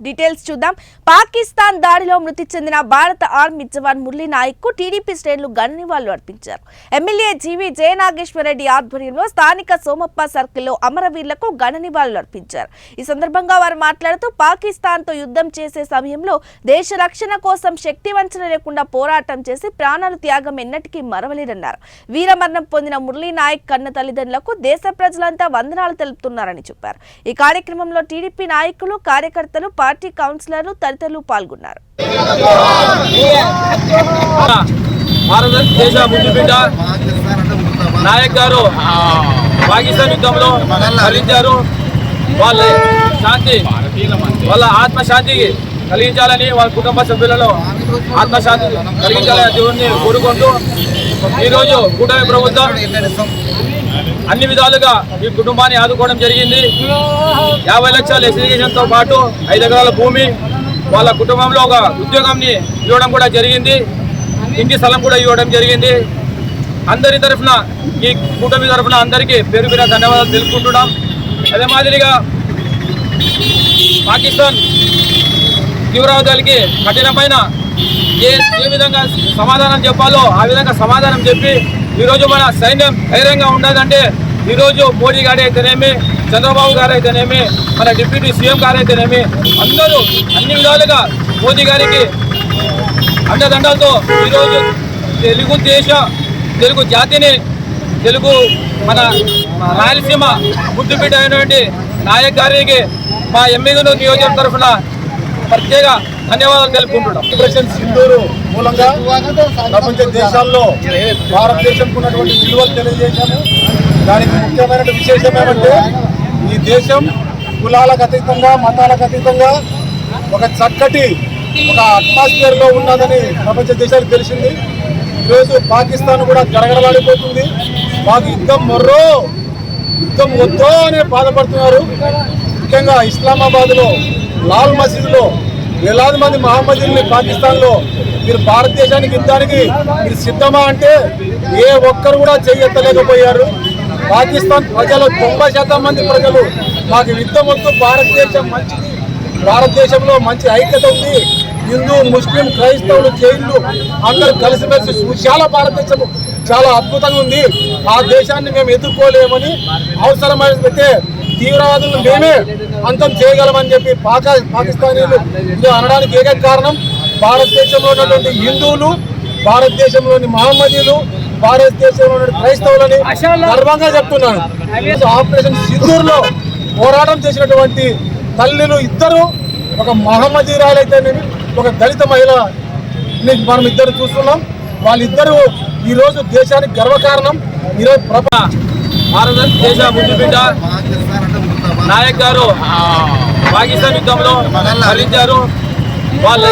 Details చూద్దాం. పాకిస్తాన్ దాడిలో మృతి చెందిన భారత ఆర్మీ జవాన్ మురళీ నాయక్ కు టీడీపీ శ్రేణులు ఘన నివాళులు అర్పించారు. ఎమ్మెల్యే జీవీ జయనాగేశ్వరరెడ్డి ఆధ్వర్యంలో స్థానిక సోమప్ప సర్కిల్లో అమరవీరులకు ఘన నివాళులు అర్పించారు. ఈ సందర్భంగా వారు మాట్లాడుతూ పాకిస్తాన్ తో యుద్ధం చేసే సమయంలో దేశ రక్షణ కోసం శక్తి వంచన లేకుండా పోరాటం చేసి ప్రాణాలు త్యాగం ఎన్నటికీ మరవలేరన్నారు. వీరమరణం పొందిన మురళీ నాయక్ కన్న తల్లిదండ్రులకు దేశ ప్రజలంతా వందనాలు తెలుపుతున్నారని చెప్పారు. ఈ కార్యక్రమంలో టీడీపీ నాయకులు, కార్యకర్తలు, పార్టీ కౌన్సిలర్లు తదితరులు పాల్గొన్నారు. భారతదేశ ముద్దుబిడ్డ నాయక్ గారు పాకిస్తాన్ యుద్ధంలో మరణించారు. వాళ్ళ శాంతి, వాళ్ళ ఆత్మశాంతి కలిగించాలని, వాళ్ళ కుటుంబ సభ్యులలో ఆత్మశాంతి కలిగించాలని దేవుడిని కోరుకుంటూ ఈరోజు కూటమి ప్రభుత్వం అన్ని విధాలుగా ఈ కుటుంబాన్ని ఆదుకోవడం జరిగింది. 50 లక్షల ఎస్టిగేషన్తో పాటు 5 ఎకరాల భూమి, వాళ్ళ కుటుంబంలో ఒక ఉద్యోగాన్ని ఇవ్వడం కూడా జరిగింది. ఇంటి స్థలం కూడా ఇవ్వడం జరిగింది. అందరి తరఫున, ఈ కూటమి తరఫున అందరికీ పేరు పేరు ధన్యవాదాలు తెలుపుకుంటున్నాం. అదే మాదిరిగా పాకిస్తాన్ తీవ్రవాదాలకి కఠినమైన ఏ విధంగా సమాధానం చెప్పాలో ఆ విధంగా సమాధానం చెప్పి ఈరోజు మన సైన్యం ధైర్యంగా ఉండదంటే ఈరోజు మోడీ గారు అయితేనేమి, చంద్రబాబు గారు అయితేనేమి, మన డిప్యూటీ సీఎం గారు అయితేనేమి, అందరూ అన్ని విధాలుగా మోదీ గారికి అండదండలతో ఈరోజు తెలుగు జాతిని, తెలుగు మన రాయలసీమ ముద్దుబిడ్డ అయినటువంటి నాయక్ గారికి మా ఎమ్మెల్యేలు నియోజకవర్గం తరఫున ప్రత్యేక ధన్యవాదాలు తెలుపుకుంటున్నాం. ఆపరేషన్ సింధూరు మూలంగా ప్రపంచ దేశాల్లో భారతదేశంకు ఉన్నటువంటి విలువలు తెలియజేశాము. దానికి ముఖ్యమైన విశేషం ఏమంటే ఈ దేశం కులాలకు అతీతంగా, మతాలకు అతీతంగా ఒక చక్కటి ఒక అట్మాస్ఫియర్లో ఉన్నదని ప్రపంచ దేశాలకు తెలిసింది. ఈరోజు పాకిస్తాన్ కూడా గడగడలాడిపోతుంది. మాకు యుద్ధం మొర్రో, యుద్ధం వద్దో అని బాధపడుతున్నారు. ముఖ్యంగా ఇస్లామాబాద్లో లాల్ మసీదులో వేలాది మంది మహమ్మదీయుల్ని పాకిస్తాన్లో మీరు భారతదేశానికి యుద్ధానికి మీరు సిద్ధమా అంటే ఏ ఒక్కరు కూడా చెయ్యెత్తలేకపోయారు. పాకిస్తాన్ ప్రజలు 90% మంది ప్రజలు మాకు యుద్ధం వద్దు, భారతదేశం మంచిది, భారతదేశంలో మంచి ఐక్యత ఉంది, హిందూ, ముస్లిం, క్రైస్తవులు, జైన్లు అందరూ కలిసిమెలిసి విశాల భారతదేశం చాలా అద్భుతంగా ఉంది, ఆ దేశాన్ని మేము ఎదుర్కోలేమని, అవసరమైతే తీవ్రవాదులను మేమే అంతం చేయగలమని చెప్పి పాకిస్తానీలు ఇది అనడానికి ఏకైక కారణం భారతదేశంలో ఉన్నటువంటి హిందువులు, భారతదేశంలోని మహమ్మదీయులు, భారతదేశంలో ఉన్న క్రైస్తవులని గర్వంగా చెప్తున్నాను. ఆపరేషన్ సింధూర్లో పోరాటం చేసినటువంటి తల్లులు ఇద్దరు, ఒక మహమ్మదీయురాలైతేనేమి, ఒక దళిత మహిళ మనం ఇద్దరు చూస్తున్నాం. వాళ్ళిద్దరూ ఈరోజు దేశానికి గర్వకారణం. ఈరోజు భారతదేశ ముద్దుబిడ్డ నాయక్ గారు పాకిస్తాన్ యుద్ధంలో మరణించారు. వాళ్ళ